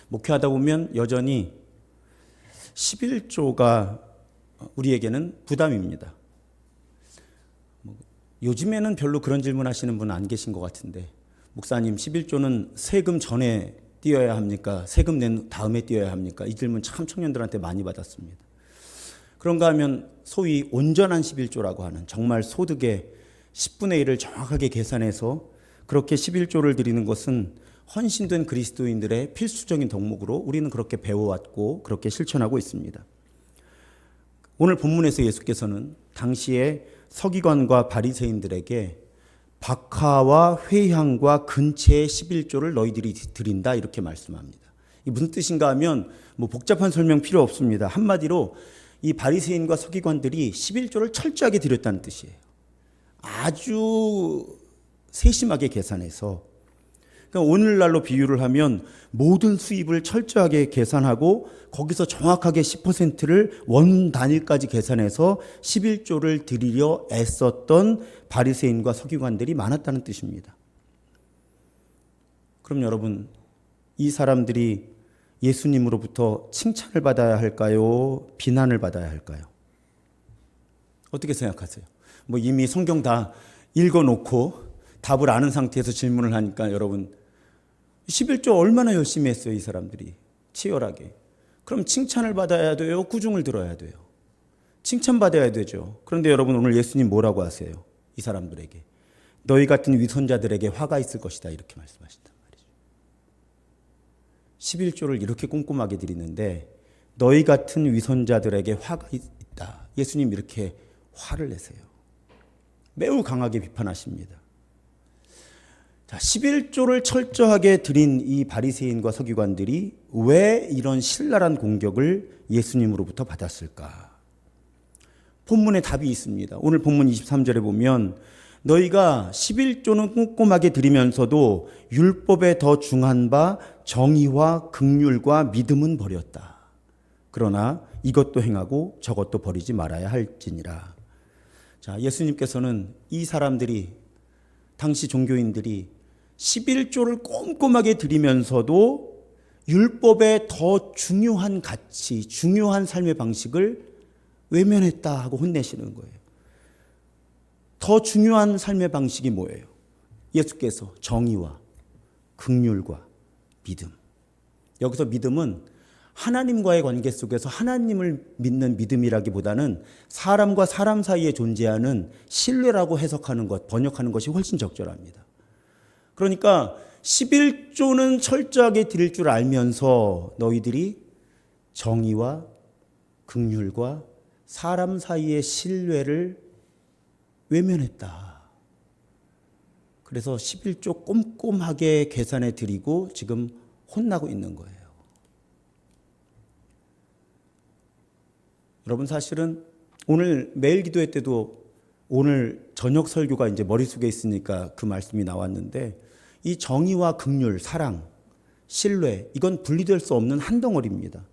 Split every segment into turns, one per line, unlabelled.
목회하다 보면 여전히 11조가 우리에게는 부담입니다. 요즘에는 별로 그런 질문 하시는 분 안 계신 것 같은데, 목사님 11조는 세금 전에 띄어야 합니까? 세금 낸 다음에 띄어야 합니까? 이 질문 참 청년들한테 많이 받았습니다. 그런가 하면 소위 온전한 11조라고 하는 정말 소득의 10분의 1을 정확하게 계산해서 그렇게 11조를 드리는 것은 헌신된 그리스도인들의 필수적인 덕목으로 우리는 그렇게 배워왔고 그렇게 실천하고 있습니다. 오늘 본문에서 예수께서는 당시에 서기관과 바리새인들에게 박하와 회향과 근체의 11조를 너희들이 드린다 이렇게 말씀합니다. 이게 무슨 뜻인가 하면 복잡한 설명 필요 없습니다. 한마디로 이 바리새인과 서기관들이 11조를 철저하게 드렸다는 뜻이에요. 아주 세심하게 계산해서, 그러니까 오늘날로 비유를 하면 모든 수입을 철저하게 계산하고 거기서 정확하게 10%를 원 단위까지 계산해서 11조를 드리려 애썼던 바리새인과 서기관들이 많았다는 뜻입니다. 그럼 여러분, 이 사람들이 예수님으로부터 칭찬을 받아야 할까요? 비난을 받아야 할까요? 어떻게 생각하세요? 이미 성경 다 읽어놓고 답을 아는 상태에서 질문을 하니까 여러분, 11조 얼마나 열심히 했어요, 이 사람들이. 치열하게. 그럼 칭찬을 받아야 돼요? 꾸중을 들어야 돼요? 칭찬받아야 되죠. 그런데 여러분, 오늘 예수님 뭐라고 하세요? 이 사람들에게. 너희 같은 위선자들에게 화가 있을 것이다. 이렇게 말씀하신단 말이죠. 11조를 이렇게 꼼꼼하게 드리는데 너희 같은 위선자들에게 화가 있다. 예수님 이렇게 화를 내세요. 매우 강하게 비판하십니다. 자, 11조를 철저하게 드린 이 바리새인과 서기관들이 왜 이런 신랄한 공격을 예수님으로부터 받았을까? 본문에 답이 있습니다. 오늘 본문 23절에 보면 너희가 11조는 꼼꼼하게 드리면서도 율법에 더 중한 바 정의와 긍휼과 믿음은 버렸다. 그러나 이것도 행하고 저것도 버리지 말아야 할지니라. 자, 예수님께서는 이 사람들이, 당시 종교인들이 11조를 꼼꼼하게 드리면서도 율법의 더 중요한 가치, 중요한 삶의 방식을 외면했다 하고 혼내시는 거예요. 더 중요한 삶의 방식이 뭐예요? 예수께서 정의와 긍휼과 믿음. 여기서 믿음은 하나님과의 관계 속에서 하나님을 믿는 믿음이라기보다는 사람과 사람 사이에 존재하는 신뢰라고 해석하는 것, 번역하는 것이 훨씬 적절합니다. 그러니까 11조는 철저하게 드릴 줄 알면서 너희들이 정의와 긍휼과 사람 사이의 신뢰를 외면했다. 그래서 11조 꼼꼼하게 계산해 드리고 지금 혼나고 있는 거예요. 여러분, 사실은 오늘 매일 기도회 때도 오늘 저녁 설교가 이제 머릿속에 있으니까 그 말씀이 나왔는데, 이 정의와 긍휼, 사랑, 신뢰, 이건 분리될 수 없는 한 덩어리입니다.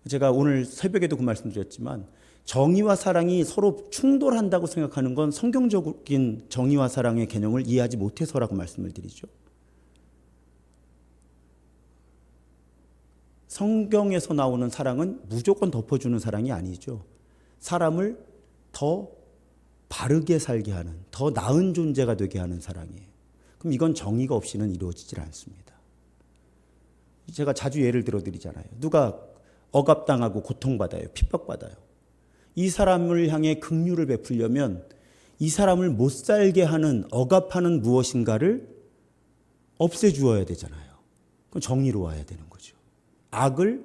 제가 오늘 새벽에도 그 말씀 드렸지만 정의와 사랑이 서로 충돌한다고 생각하는 건 성경적인 정의와 사랑의 개념을 이해하지 못해서라고 말씀을 드리죠. 성경에서 나오는 사랑은 무조건 덮어주는 사랑이 아니죠. 사람을 더 바르게 살게 하는, 더 나은 존재가 되게 하는 사랑이에요. 그럼 이건 정의가 없이는 이루어지질 않습니다. 제가 자주 예를 들어드리잖아요. 누가 억압당하고 고통받아요. 핍박받아요. 이 사람을 향해 긍휼을 베풀려면 이 사람을 못 살게 하는, 억압하는 무엇인가를 없애주어야 되잖아요. 그럼 정의로 와야 되는 거죠. 악을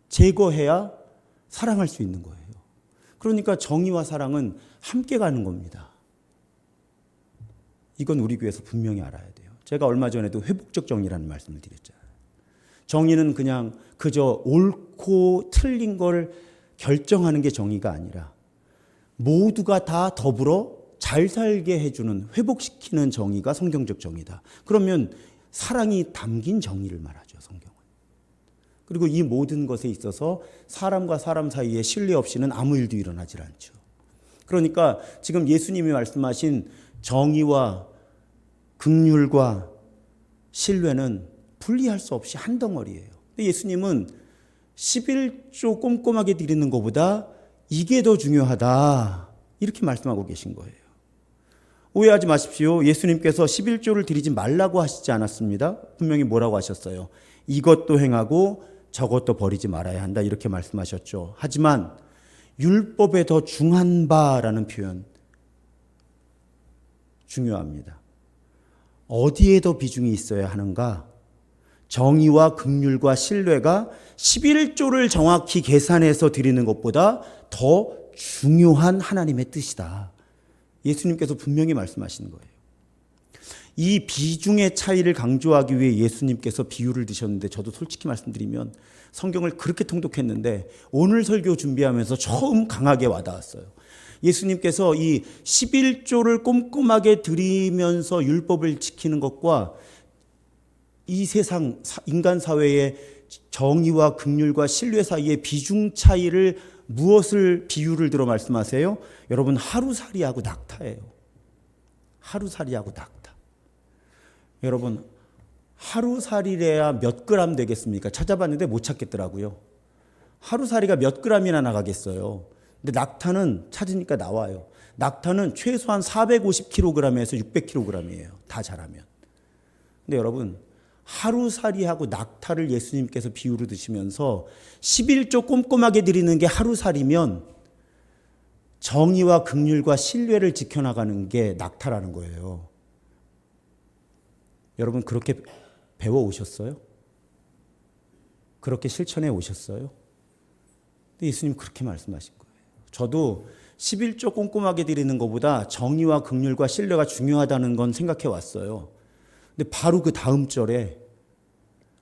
제거해야 사랑할 수 있는 거예요. 그러니까 정의와 사랑은 함께 가는 겁니다. 이건 우리 교회에서 분명히 알아야 돼요. 제가 얼마 전에도 회복적 정의라는 말씀을 드렸잖아요. 정의는 그냥 그저 옳고 틀린 걸 결정하는 게 정의가 아니라 모두가 다 더불어 잘 살게 해주는, 회복시키는 정의가 성경적 정의다. 그러면 사랑이 담긴 정의를 말하죠, 성경은. 그리고 이 모든 것에 있어서 사람과 사람 사이에 신뢰 없이는 아무 일도 일어나질 않죠. 그러니까 지금 예수님이 말씀하신 정의와 긍휼과 신뢰는 분리할 수 없이 한 덩어리예요. 근데 예수님은 11조 꼼꼼하게 드리는 것보다 이게 더 중요하다, 이렇게 말씀하고 계신 거예요. 오해하지 마십시오. 예수님께서 11조를 드리지 말라고 하시지 않았습니다. 분명히 뭐라고 하셨어요? 이것도 행하고 저것도 버리지 말아야 한다, 이렇게 말씀하셨죠. 하지만 율법에 더 중한 바라는 표현 중요합니다. 어디에 더 비중이 있어야 하는가? 정의와 긍휼과 신뢰가 11조를 정확히 계산해서 드리는 것보다 더 중요한 하나님의 뜻이다. 예수님께서 분명히 말씀하시는 거예요. 이 비중의 차이를 강조하기 위해 예수님께서 비유를 드셨는데, 저도 솔직히 말씀드리면 성경을 그렇게 통독했는데 오늘 설교 준비하면서 처음 강하게 와닿았어요. 예수님께서 이 11조를 꼼꼼하게 드리면서 율법을 지키는 것과 이 세상 인간 사회의 정의와 긍휼과 신뢰 사이의 비중 차이를, 무엇을 비유를 들어 말씀하세요? 여러분, 하루살이하고 낙타예요. 하루살이하고 낙타. 여러분, 하루살이래야 몇 그램 되겠습니까? 찾아봤는데 못 찾겠더라고요. 하루살이가 몇 그램이나 나가겠어요. 근데 낙타는 찾으니까 나와요. 낙타는 최소한 450kg에서 600kg이에요. 다 자라면. 근데 여러분, 하루살이하고 낙타를 예수님께서 비유로 드시면서 11조 꼼꼼하게 드리는 게 하루살이면 정의와 긍휼과 신뢰를 지켜나가는 게 낙타라는 거예요. 여러분, 그렇게 배워 오셨어요? 그렇게 실천해 오셨어요? 근데 예수님 그렇게 말씀하신 거예요. 저도 11조 꼼꼼하게 드리는 것보다 정의와 긍휼과 신뢰가 중요하다는 건 생각해 왔어요. 근데 바로 그 다음 절에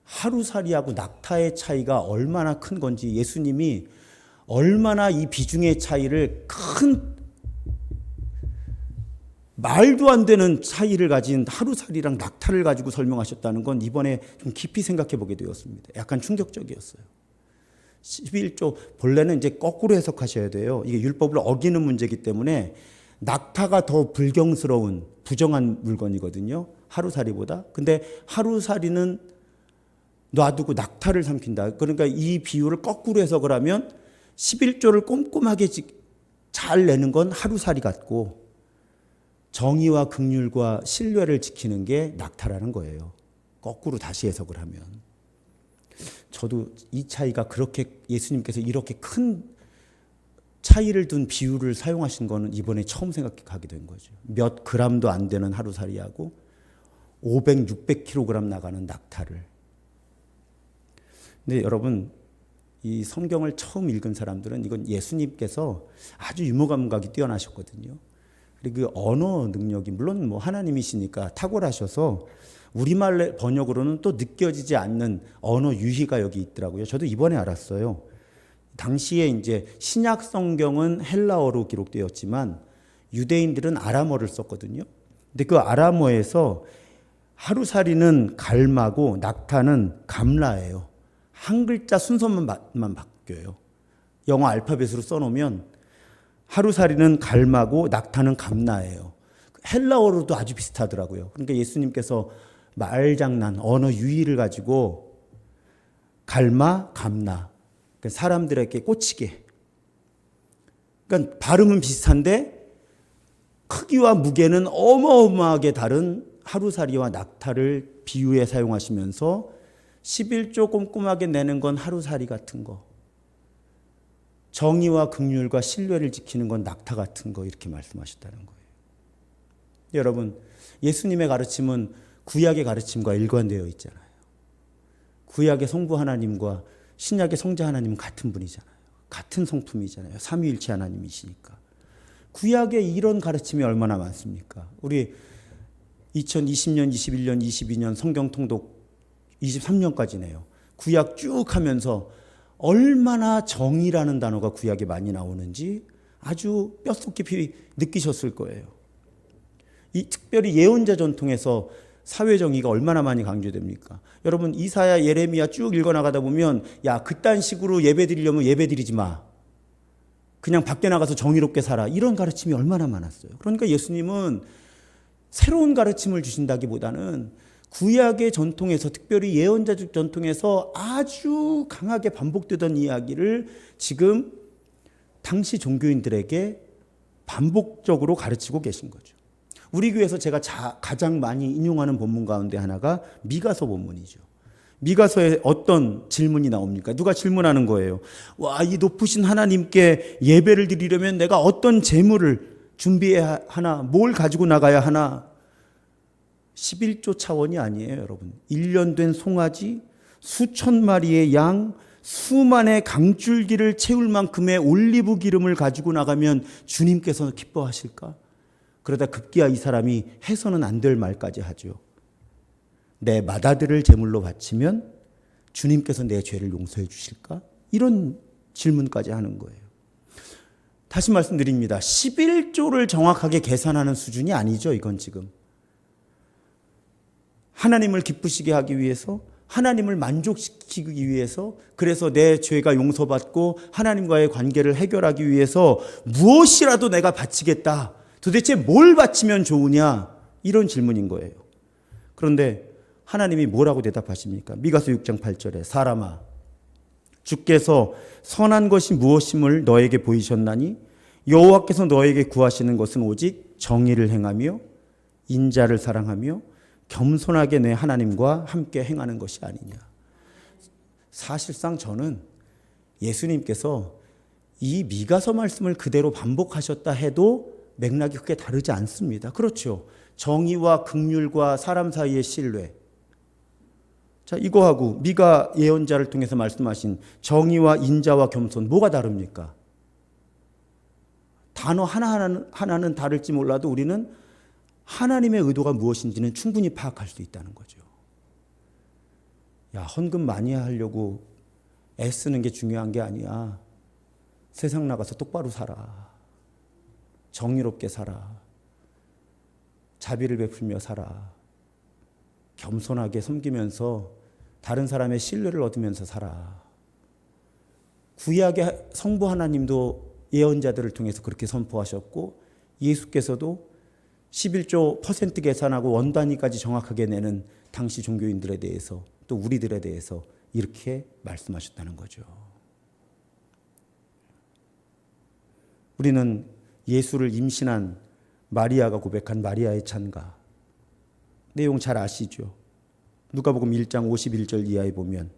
하루살이하고 낙타의 차이가 얼마나 큰 건지, 예수님이 얼마나 이 비중의 차이를, 큰 말도 안 되는 차이를 가진 하루살이랑 낙타를 가지고 설명하셨다는 건 이번에 좀 깊이 생각해 보게 되었습니다. 약간 충격적이었어요. 11조, 본래는 이제 거꾸로 해석하셔야 돼요. 이게 율법을 어기는 문제이기 때문에 낙타가 더 불경스러운, 부정한 물건이거든요, 하루살이보다. 근데 하루살이는 놔두고 낙타를 삼킨다. 그러니까 이 비유를 거꾸로 해석을 하면 11조를 꼼꼼하게 잘 내는 건 하루살이 같고, 정의와 긍휼과 신뢰를 지키는 게 낙타라는 거예요. 거꾸로 다시 해석을 하면. 저도 이 차이가, 그렇게 예수님께서 이렇게 큰 차이를 둔 비유를 사용하신 거는 이번에 처음 생각하게 된 거죠. 몇 그램도 안 되는 하루살이하고 500, 600kg 나가는 낙타를. 근데 여러분, 이 성경을 처음 읽은 사람들은 이건 예수님께서 아주 유머 감각이 뛰어나셨거든요. 그리고 그 언어 능력이, 물론 뭐 하나님이시니까 탁월하셔서 우리말 번역으로는 또 느껴지지 않는 언어 유희가 여기 있더라고요. 저도 이번에 알았어요. 당시에 이제 신약 성경은 헬라어로 기록되었지만 유대인들은 아람어를 썼거든요. 근데 그 아람어에서 하루살이는 갈마고 낙타는 감라예요. 한 글자 순서만 바뀌어요. 영어 알파벳으로 써놓으면 하루살이는 갈마고 낙타는 감나예요. 헬라어로도 아주 비슷하더라고요. 그러니까 예수님께서 말장난, 언어 유희를 가지고 갈마, 감나, 그러니까 사람들에게 꽂히게. 그러니까 발음은 비슷한데 크기와 무게는 어마어마하게 다른 하루살이와 낙타를 비유에 사용하시면서 11조 꼼꼼하게 내는 건 하루살이 같은 거, 정의와 긍휼과 신뢰를 지키는 건 낙타 같은 거, 이렇게 말씀하셨다는 거예요. 여러분, 예수님의 가르침은 구약의 가르침과 일관되어 있잖아요. 구약의 성부 하나님과 신약의 성자 하나님은 같은 분이잖아요. 같은 성품이잖아요. 삼위일체 하나님이시니까. 구약에 이런 가르침이 얼마나 많습니까? 우리 2020년, 21년, 22년 성경 통독 23년까지네요. 구약 쭉 하면서 얼마나 정의라는 단어가 구약에 많이 나오는지 아주 뼛속 깊이 느끼셨을 거예요. 이 특별히 예언자 전통에서 사회정의가 얼마나 많이 강조됩니까? 여러분, 이사야, 예레미야 쭉 읽어나가다 보면, 야, 그딴 식으로 예배 드리려면 예배 드리지 마, 그냥 밖에 나가서 정의롭게 살아, 이런 가르침이 얼마나 많았어요. 그러니까 예수님은 새로운 가르침을 주신다기보다는 구약의 전통에서, 특별히 예언자적 전통에서 아주 강하게 반복되던 이야기를 지금 당시 종교인들에게 반복적으로 가르치고 계신 거죠. 우리 교회에서 제가 가장 많이 인용하는 본문 가운데 하나가 미가서 본문이죠. 미가서에 어떤 질문이 나옵니까? 누가 질문하는 거예요. 와, 이 높으신 하나님께 예배를 드리려면 내가 어떤 제물을 준비해야 하나? 뭘 가지고 나가야 하나? 11조 차원이 아니에요, 여러분. 1년 된 송아지, 수천 마리의 양, 수만의 강줄기를 채울 만큼의 올리브 기름을 가지고 나가면 주님께서 기뻐하실까? 그러다 급기야 이 사람이 해서는 안 될 말까지 하죠. 내 맏아들을 제물로 바치면 주님께서 내 죄를 용서해 주실까? 이런 질문까지 하는 거예요. 다시 말씀드립니다. 11조를 정확하게 계산하는 수준이 아니죠, 이건 지금. 하나님을 기쁘시게 하기 위해서, 하나님을 만족시키기 위해서, 그래서 내 죄가 용서받고 하나님과의 관계를 해결하기 위해서 무엇이라도 내가 바치겠다. 도대체 뭘 바치면 좋으냐? 이런 질문인 거예요. 그런데 하나님이 뭐라고 대답하십니까? 미가서 6장 8절에 사람아, 주께서 선한 것이 무엇임을 너에게 보이셨나니 여호와께서 너에게 구하시는 것은 오직 정의를 행하며 인자를 사랑하며 겸손하게 내 하나님과 함께 행하는 것이 아니냐. 사실상 저는 예수님께서 이 미가서 말씀을 그대로 반복하셨다 해도 맥락이 크게 다르지 않습니다. 그렇죠. 정의와 긍휼과 사람 사이의 신뢰. 자, 이거하고 미가 예언자를 통해서 말씀하신 정의와 인자와 겸손, 뭐가 다릅니까? 단어 하나는 다를지 몰라도 우리는 하나님의 의도가 무엇인지는 충분히 파악할 수 있다는 거죠. 야, 헌금 많이 하려고 애쓰는 게 중요한 게 아니야. 세상 나가서 똑바로 살아. 정의롭게 살아. 자비를 베풀며 살아. 겸손하게 섬기면서 다른 사람의 신뢰를 얻으면서 살아. 구약의 성부 하나님도 예언자들을 통해서 그렇게 선포하셨고, 예수께서도 11조 퍼센트 계산하고 원 단위까지 정확하게 내는 당시 종교인들에 대해서, 또 우리들에 대해서 이렇게 말씀하셨다는 거죠. 우리는 예수를 임신한 마리아가 고백한 마리아의 찬가 내용 잘 아시죠? 누가복음 1장 51절 이하에 보면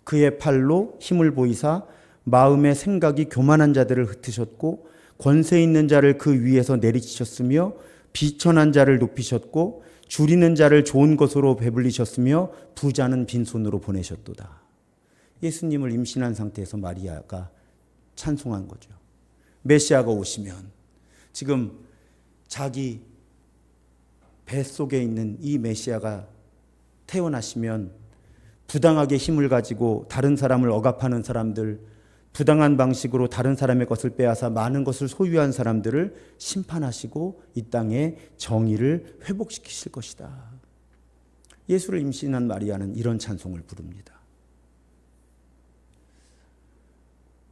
그의 팔로 힘을 보이사 마음의 생각이 교만한 자들을 흩으셨고 권세 있는 자를 그 위에서 내리치셨으며 비천한 자를 높이셨고 줄이는 자를 좋은 것으로 배불리셨으며 부자는 빈손으로 보내셨도다. 예수님을 임신한 상태에서 마리아가 찬송한 거죠. 메시아가 오시면, 지금 자기 뱃속에 있는 이 메시아가 태어나시면 부당하게 힘을 가지고 다른 사람을 억압하는 사람들, 부당한 방식으로 다른 사람의 것을 빼앗아 많은 것을 소유한 사람들을 심판하시고 이 땅에 정의를 회복시키실 것이다. 예수를 임신한 마리아는 이런 찬송을 부릅니다.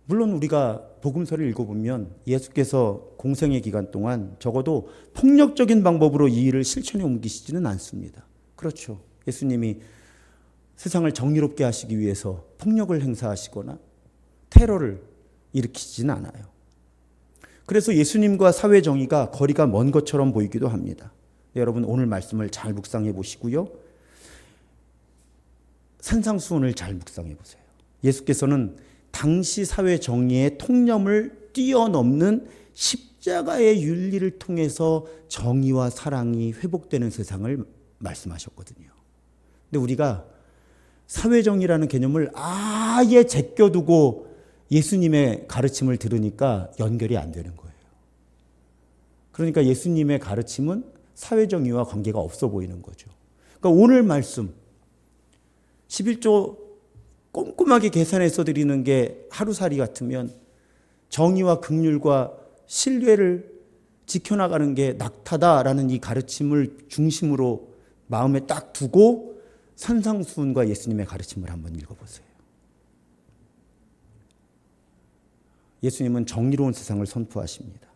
물론 우리가 복음서를 읽어보면 예수께서 공생의 기간 동안 적어도 폭력적인 방법으로 이 일을 실천에 옮기시지는 않습니다. 그렇죠. 예수님이 세상을 정의롭게 하시기 위해서 폭력을 행사하시거나 테러를 일으키지는 않아요. 그래서 예수님과 사회 정의가 거리가 먼 것처럼 보이기도 합니다. 네, 여러분 오늘 말씀을 잘 묵상해 보시고요. 산상수훈을 잘 묵상해 보세요. 예수께서는 당시 사회 정의의 통념을 뛰어넘는 십자가의 윤리를 통해서 정의와 사랑이 회복되는 세상을 말씀하셨거든요. 근데 우리가 사회 정의라는 개념을 아예 제껴두고 예수님의 가르침을 들으니까 연결이 안 되는 거예요. 그러니까 예수님의 가르침은 사회 정의와 관계가 없어 보이는 거죠. 그러니까 오늘 말씀 11조 꼼꼼하게 계산해서 드리는 게 하루살이 같으면 정의와 긍휼과 신뢰를 지켜나가는 게 낙타다라는 이 가르침을 중심으로 마음에 딱 두고 산상수훈과 예수님의 가르침을 한번 읽어보세요. 예수님은 정의로운 세상을 선포하십니다.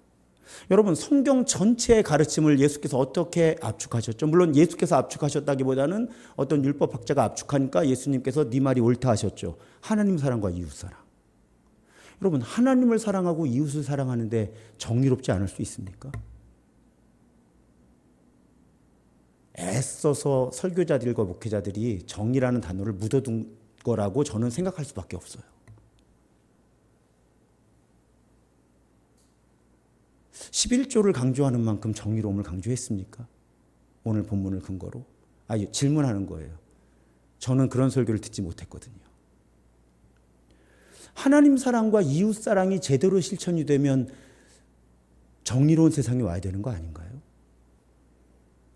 여러분, 성경 전체의 가르침을 예수께서 어떻게 압축하셨죠? 물론 예수께서 압축하셨다기보다는 어떤 율법학자가 압축하니까 예수님께서 네 말이 옳다 하셨죠. 하나님 사랑과 이웃 사랑. 여러분, 하나님을 사랑하고 이웃을 사랑하는데 정의롭지 않을 수 있습니까? 애써서 설교자들과 목회자들이 정의라는 단어를 묻어둔 거라고 저는 생각할 수밖에 없어요. 11조를 강조하는 만큼 정의로움을 강조했습니까? 오늘 본문을 근거로. 질문하는 거예요. 저는 그런 설교를 듣지 못했거든요. 하나님 사랑과 이웃 사랑이 제대로 실천이 되면 정의로운 세상이 와야 되는 거 아닌가요?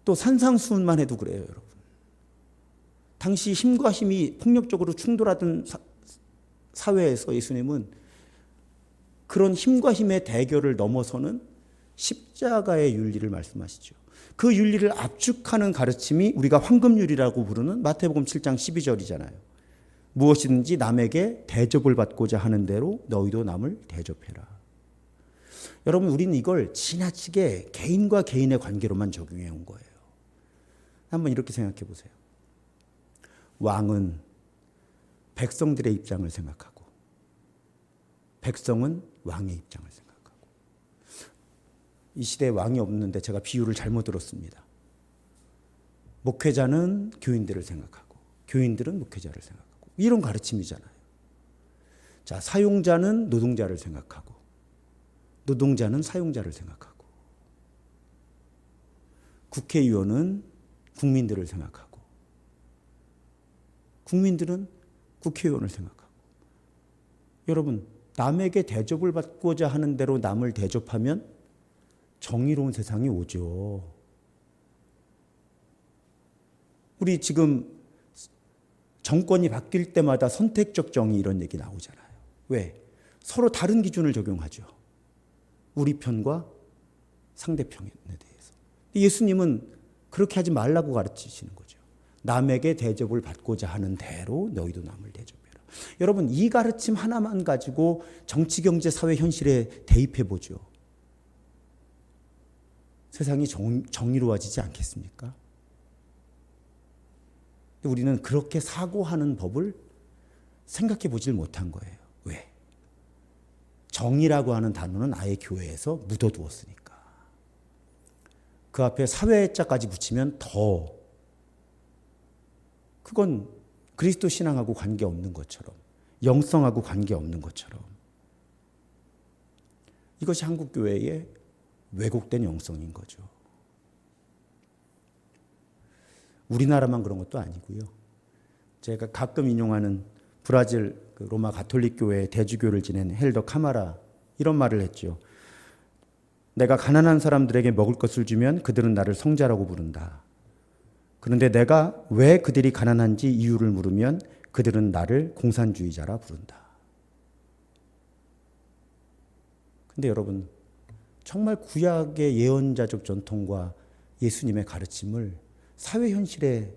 또 산상수훈만 해도 그래요, 여러분. 당시 힘과 힘이 폭력적으로 충돌하던 사회에서 예수님은 그런 힘과 힘의 대결을 넘어서는 십자가의 윤리를 말씀하시죠. 그 윤리를 압축하는 가르침이 우리가 황금률이라고 부르는 마태복음 7장 12절이잖아요. 무엇이든지 남에게 대접을 받고자 하는 대로 너희도 남을 대접해라. 여러분, 우리는 이걸 지나치게 개인과 개인의 관계로만 적용해 온 거예요. 한번 이렇게 생각해 보세요. 왕은 백성들의 입장을 생각하고 백성은 왕의 입장을 생각하고. 이 시대에 왕이 없는데 제가 비유를 잘못 들었습니다. 목회자는 교인들을 생각하고 교인들은 목회자를 생각하고 이런 가르침이잖아요. 자, 사용자는 노동자를 생각하고 노동자는 사용자를 생각하고 국회의원은 국민들을 생각하고 국민들은 국회의원을 생각하고. 여러분, 남에게 대접을 받고자 하는 대로 남을 대접하면 정의로운 세상이 오죠. 우리 지금 정권이 바뀔 때마다 선택적 정의 이런 얘기 나오잖아요. 왜? 서로 다른 기준을 적용하죠. 우리 편과 상대편에 대해서. 예수님은 그렇게 하지 말라고 가르치시는 거죠. 남에게 대접을 받고자 하는 대로 너희도 남을 대접해라. 여러분, 이 가르침 하나만 가지고 정치, 경제, 사회 현실에 대입해 보죠. 세상이 정의로워지지 않겠습니까? 우리는 그렇게 사고하는 법을 생각해 보질 못한 거예요. 왜? 정의라고 하는 단어는 아예 교회에서 묻어두었으니까. 그 앞에 사회자까지 붙이면 더 그건 그리스도 신앙하고 관계없는 것처럼, 영성하고 관계없는 것처럼. 이것이 한국교회의 왜곡된 영성인 거죠. 우리나라만 그런 것도 아니고요. 제가 가끔 인용하는 브라질 로마 가톨릭 교회의 대주교를 지낸 헬더 카마라 이런 말을 했죠. 내가 가난한 사람들에게 먹을 것을 주면 그들은 나를 성자라고 부른다. 그런데 내가 왜 그들이 가난한지 이유를 물으면 그들은 나를 공산주의자라 부른다. 근데 여러분, 정말 구약의 예언자적 전통과 예수님의 가르침을 사회 현실에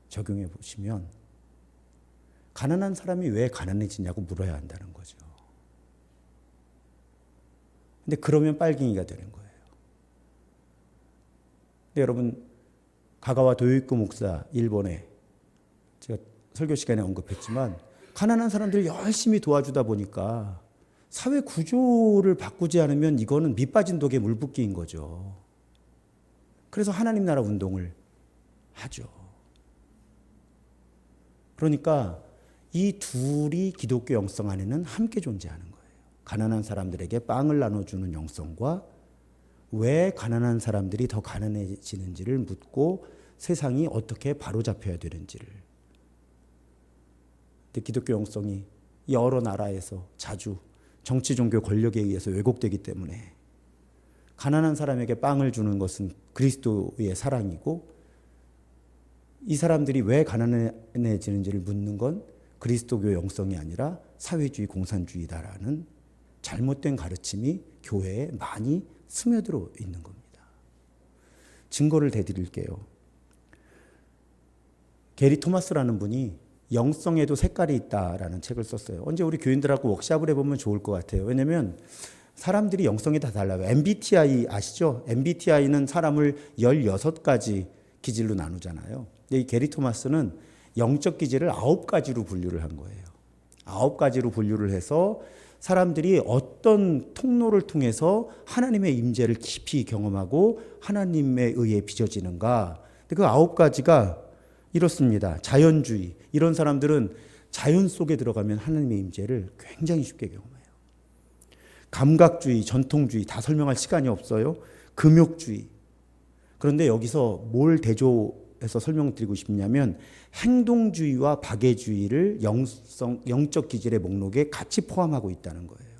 적용해 보시면 가난한 사람이 왜 가난해지냐고 물어야 한다는 거죠. 근데 그러면 빨갱이가 되는 거예요. 근데 여러분, 가가와 도요이코 목사 일본에 제가 설교 시간에 언급했지만 가난한 사람들을 열심히 도와주다 보니까 사회 구조를 바꾸지 않으면 이거는 밑 빠진 독에 물 붓기인 거죠. 그래서 하나님 나라 운동을 하죠. 그러니까 이 둘이 기독교 영성 안에는 함께 존재하는 거예요. 가난한 사람들에게 빵을 나눠주는 영성과 왜 가난한 사람들이 더 가난해지는지를 묻고 세상이 어떻게 바로잡혀야 되는지를. 근데 기독교 영성이 여러 나라에서 자주 정치, 종교, 권력에 의해서 왜곡되기 때문에 가난한 사람에게 빵을 주는 것은 그리스도의 사랑이고 이 사람들이 왜 가난해지는지를 묻는 건 그리스도교 영성이 아니라 사회주의, 공산주의다라는 잘못된 가르침이 교회에 많이 스며들어 있는 겁니다. 증거를 대드릴게요. 게리 토마스라는 분이 영성에도 색깔이 있다라는 책을 썼어요. 언제 우리 교인들하고 워크숍을 해보면 좋을 것 같아요. 왜냐하면 사람들이 영성이 다 달라요. MBTI 아시죠? MBTI는 사람을 16가지 기질로 나누잖아요. 근데 이 게리 토마스는 영적 기질을 9가지로 분류를 한 거예요. 9가지로 분류를 해서 사람들이 어떤 통로를 통해서 하나님의 임재를 깊이 경험하고 하나님에 의해 빚어지는가. 그 9가지가 이렇습니다. 자연주의. 이런 사람들은 자연 속에 들어가면 하나님의 임재를 굉장히 쉽게 경험해요. 감각주의, 전통주의 다 설명할 시간이 없어요. 금욕주의. 그런데 여기서 뭘 대조해서 설명드리고 싶냐면 행동주의와 박애주의를 영적 기질의 목록에 같이 포함하고 있다는 거예요.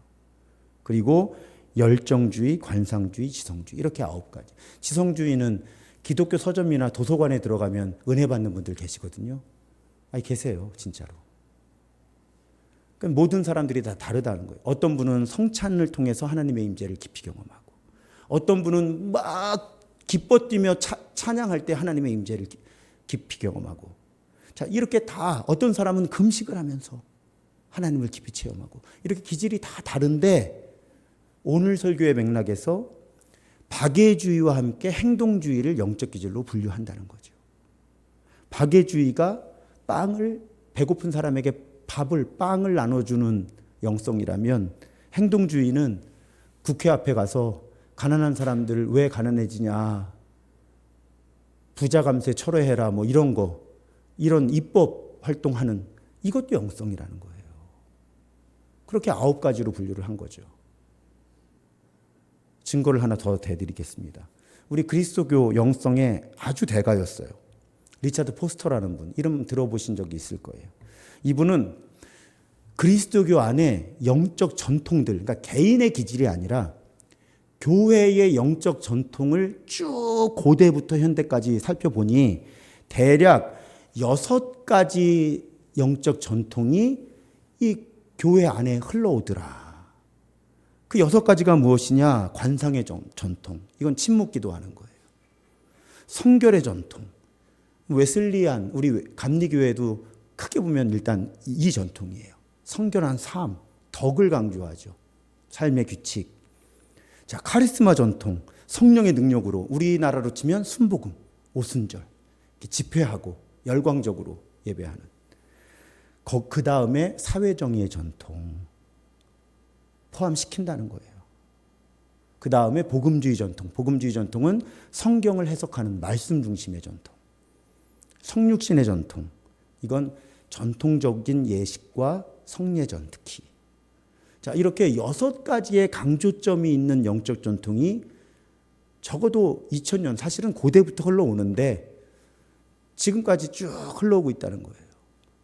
그리고 열정주의, 관상주의, 지성주의 이렇게 9가지. 지성주의는 기독교 서점이나 도서관에 들어가면 은혜 받는 분들 계시거든요. 아니 계세요, 진짜로. 그러니까 모든 사람들이 다 다르다는 거예요. 어떤 분은 성찬을 통해서 하나님의 임재를 깊이 경험하고, 어떤 분은 막 기뻐 뛰며 찬양할 때 하나님의 임재를 깊이 경험하고, 자 이렇게 다 어떤 사람은 금식을 하면서 하나님을 깊이 체험하고, 이렇게 기질이 다 다른데 오늘 설교의 맥락에서 박애주의와 함께 행동주의를 영적 기질로 분류한다는 거죠. 박애주의가 배고픈 사람에게 빵을 나눠주는 영성이라면, 행동주의는 국회 앞에 가서 가난한 사람들 왜 가난해지냐, 부자 감세 철회해라, 뭐 이런 거, 이런 입법 활동하는 이것도 영성이라는 거예요. 그렇게 9가지로 분류를 한 거죠. 증거를 하나 더 대드리겠습니다. 우리 그리스도교 영성의 아주 대가였어요. 리차드 포스터라는 분, 이름 들어보신 적이 있을 거예요. 이분은 그리스도교 안에 영적 전통들, 그러니까 개인의 기질이 아니라 교회의 영적 전통을 쭉 고대부터 현대까지 살펴보니 대략 6가지 영적 전통이 이 교회 안에 흘러오더라. 그 6가지가 무엇이냐? 관상의 전통. 이건 침묵기도 하는 거예요. 성결의 전통. 웨슬리안, 우리 감리교회도 크게 보면 일단 이 전통이에요. 성결한 삶, 덕을 강조하죠. 삶의 규칙. 자, 카리스마 전통, 성령의 능력으로 우리나라로 치면 순복음, 오순절, 집회하고 열광적으로 예배하는. 그 다음에 사회정의의 전통 포함시킨다는 거예요. 그 다음에 복음주의 전통. 복음주의 전통은 성경을 해석하는 말씀 중심의 전통. 성육신의 전통. 이건 전통적인 예식과 성례전 특히. 자, 이렇게 6가지의 강조점이 있는 영적 전통이 적어도 2000년, 사실은 고대부터 흘러오는데 지금까지 쭉 흘러오고 있다는 거예요.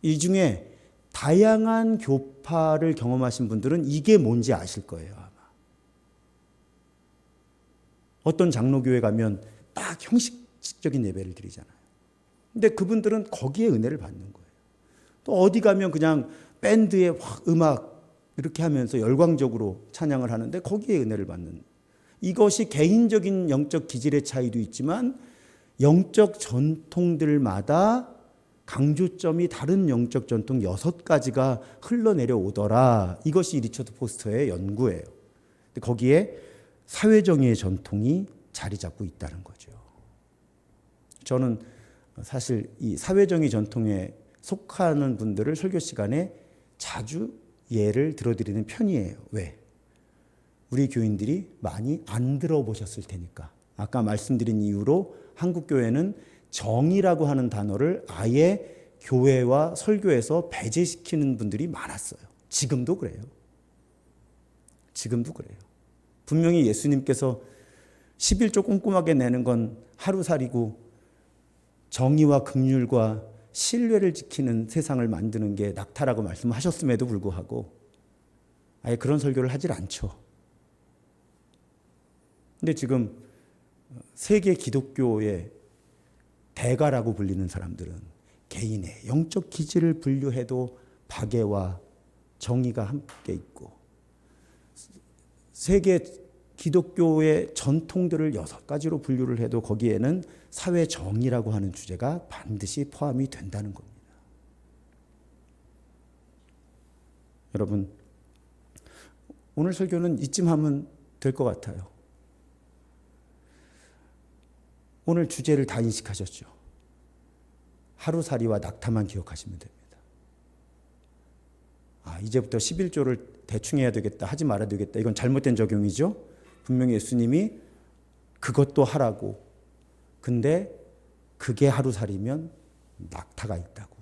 이 중에 다양한 교파를 경험하신 분들은 이게 뭔지 아실 거예요, 아마. 어떤 장로교회 가면 딱 형식적인 예배를 드리잖아요. 근데 그분들은 거기에 은혜를 받는 거예요. 또 어디 가면 그냥 밴드에 음악 이렇게 하면서 열광적으로 찬양을 하는데 거기에 은혜를 받는. 이것이 개인적인 영적 기질의 차이도 있지만 영적 전통들마다 강조점이 다른 영적 전통 6가지가 흘러내려 오더라. 이것이 리처드 포스터의 연구예요. 근데 거기에 사회정의의 전통이 자리 잡고 있다는 거죠. 저는 사실 이 사회정의 전통에 속하는 분들을 설교 시간에 자주 예를 들어드리는 편이에요. 왜? 우리 교인들이 많이 안 들어보셨을 테니까. 아까 말씀드린 이유로 한국 교회는 정의라고 하는 단어를 아예 교회와 설교에서 배제시키는 분들이 많았어요. 지금도 그래요. 지금도 그래요. 분명히 예수님께서 11조 꼼꼼하게 내는 건 하루살이고 정의와 긍휼과 신뢰를 지키는 세상을 만드는 게 낙타라고 말씀하셨음에도 불구하고 아예 그런 설교를 하질 않죠. 근데 지금 세계 기독교의 대가라고 불리는 사람들은 개인의 영적 기질을 분류해도 박애와 정의가 함께 있고, 세계 기독교의 전통들을 6가지로 분류를 해도 거기에는 사회 정의라고 하는 주제가 반드시 포함이 된다는 겁니다. 여러분, 오늘 설교는 이쯤 하면 될 것 같아요. 오늘 주제를 다 인식하셨죠? 하루살이와 낙타만 기억하시면 됩니다. 이제부터 11조를 대충 해야 되겠다, 하지 말아야 되겠다. 이건 잘못된 적용이죠. 분명히 예수님이 그것도 하라고. 근데 그게 하루살이면 낙타가 있다고.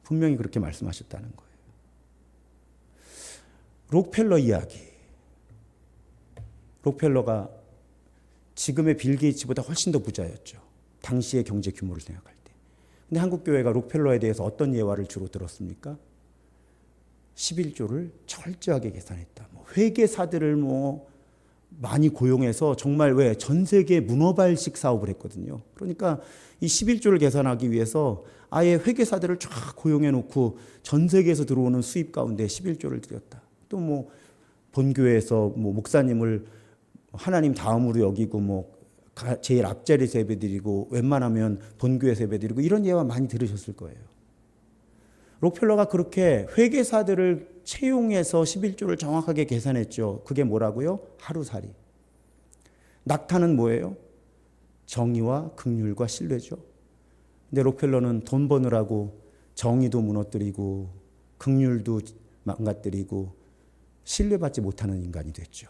분명히 그렇게 말씀하셨다는 거예요. 록펠러 이야기. 록펠러가 지금의 빌 게이츠보다 훨씬 더 부자였죠. 당시의 경제 규모를 생각할 때. 근데 한국교회가 록펠러에 대해서 어떤 예화를 주로 들었습니까? 11조를 철저하게 계산했다. 회계사들을 많이 고용해서 정말 전 세계 문어발식 사업을 했거든요. 그러니까 이 11조를 계산하기 위해서 아예 회계사들을 쫙 고용해 놓고 전 세계에서 들어오는 수입 가운데 11조를 드렸다. 또 본교회에서 목사님을 하나님 다음으로 여기고 제일 앞자리에서 예배드리고 웬만하면 본교회에서 예배드리고 이런 예화 많이 들으셨을 거예요. 록펠러가 그렇게 회계사들을 채용해서 11조를 정확하게 계산했죠. 그게 뭐라고요? 하루살이. 낙타는 뭐예요? 정의와 긍휼과 신뢰죠. 근데 록펠러는 돈 버느라고 정의도 무너뜨리고 긍휼도 망가뜨리고 신뢰받지 못하는 인간이 됐죠.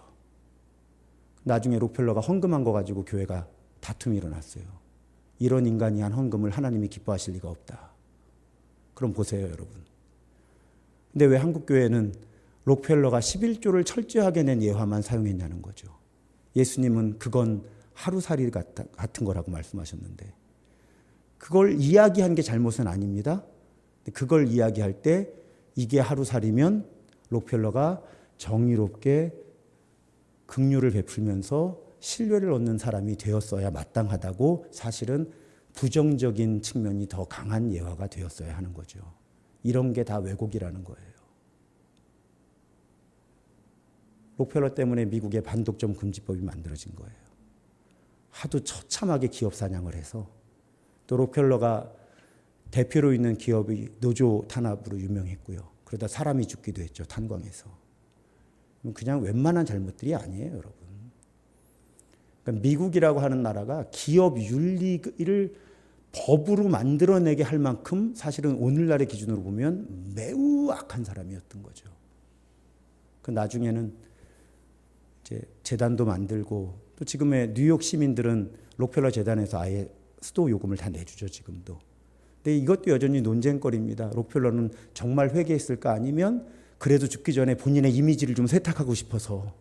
나중에 록펠러가 헌금한 거 가지고 교회가 다툼이 일어났어요. 이런 인간이 한 헌금을 하나님이 기뻐하실 리가 없다. 그럼 보세요, 여러분. 근데 왜 한국교회는 록펠러가 11조를 철저하게 낸 예화만 사용했냐는 거죠. 예수님은 그건 하루살이 같은 거라고 말씀하셨는데 그걸 이야기한 게 잘못은 아닙니다. 그걸 이야기할 때 이게 하루살이면 록펠러가 정의롭게 긍휼을 베풀면서 신뢰를 얻는 사람이 되었어야 마땅하다고 사실은 부정적인 측면이 더 강한 예화가 되었어야 하는 거죠. 이런 게 다 왜곡이라는 거예요. 록펠러 때문에 미국의 반독점 금지법이 만들어진 거예요. 하도 처참하게 기업 사냥을 해서 또 록펠러가 대표로 있는 기업이 노조 탄압으로 유명했고요. 그러다 사람이 죽기도 했죠. 탄광에서. 그냥 웬만한 잘못들이 아니에요, 여러분. 그러니까 미국이라고 하는 나라가 기업 윤리를 법으로 만들어내게 할 만큼 사실은 오늘날의 기준으로 보면 매우 악한 사람이었던 거죠. 그 나중에는 이제 재단도 만들고 또 지금의 뉴욕 시민들은 록펠러 재단에서 아예 수도 요금을 다 내주죠, 지금도. 근데 이것도 여전히 논쟁거리입니다. 록펠러는 정말 회개했을까 아니면 그래도 죽기 전에 본인의 이미지를 좀 세탁하고 싶어서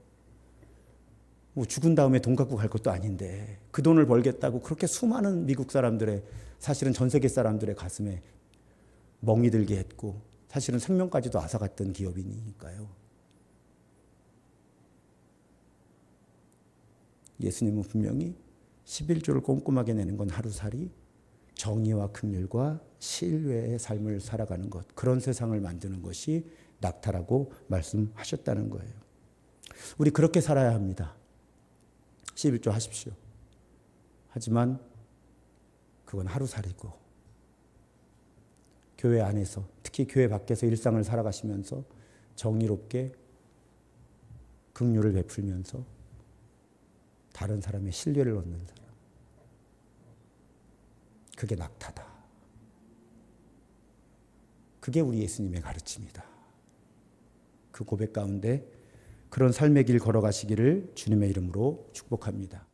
죽은 다음에 돈 갖고 갈 것도 아닌데 그 돈을 벌겠다고 그렇게 수많은 미국 사람들의 사실은 전 세계 사람들의 가슴에 멍이 들게 했고 사실은 생명까지도 앗아갔던 기업이니까요. 예수님은 분명히 11조를 꼼꼼하게 내는 건 하루살이, 정의와 긍휼과 신뢰의 삶을 살아가는 것, 그런 세상을 만드는 것이 낙타라고 말씀하셨다는 거예요. 우리 그렇게 살아야 합니다. 11조 하십시오. 하지만 그건 하루살이고 교회 안에서 특히 교회 밖에서 일상을 살아가시면서 정의롭게 긍휼을 베풀면서 다른 사람의 신뢰를 얻는 사람. 그게 낙타다. 그게 우리 예수님의 가르침이다. 그 고백 가운데 그런 삶의 길 걸어가시기를 주님의 이름으로 축복합니다.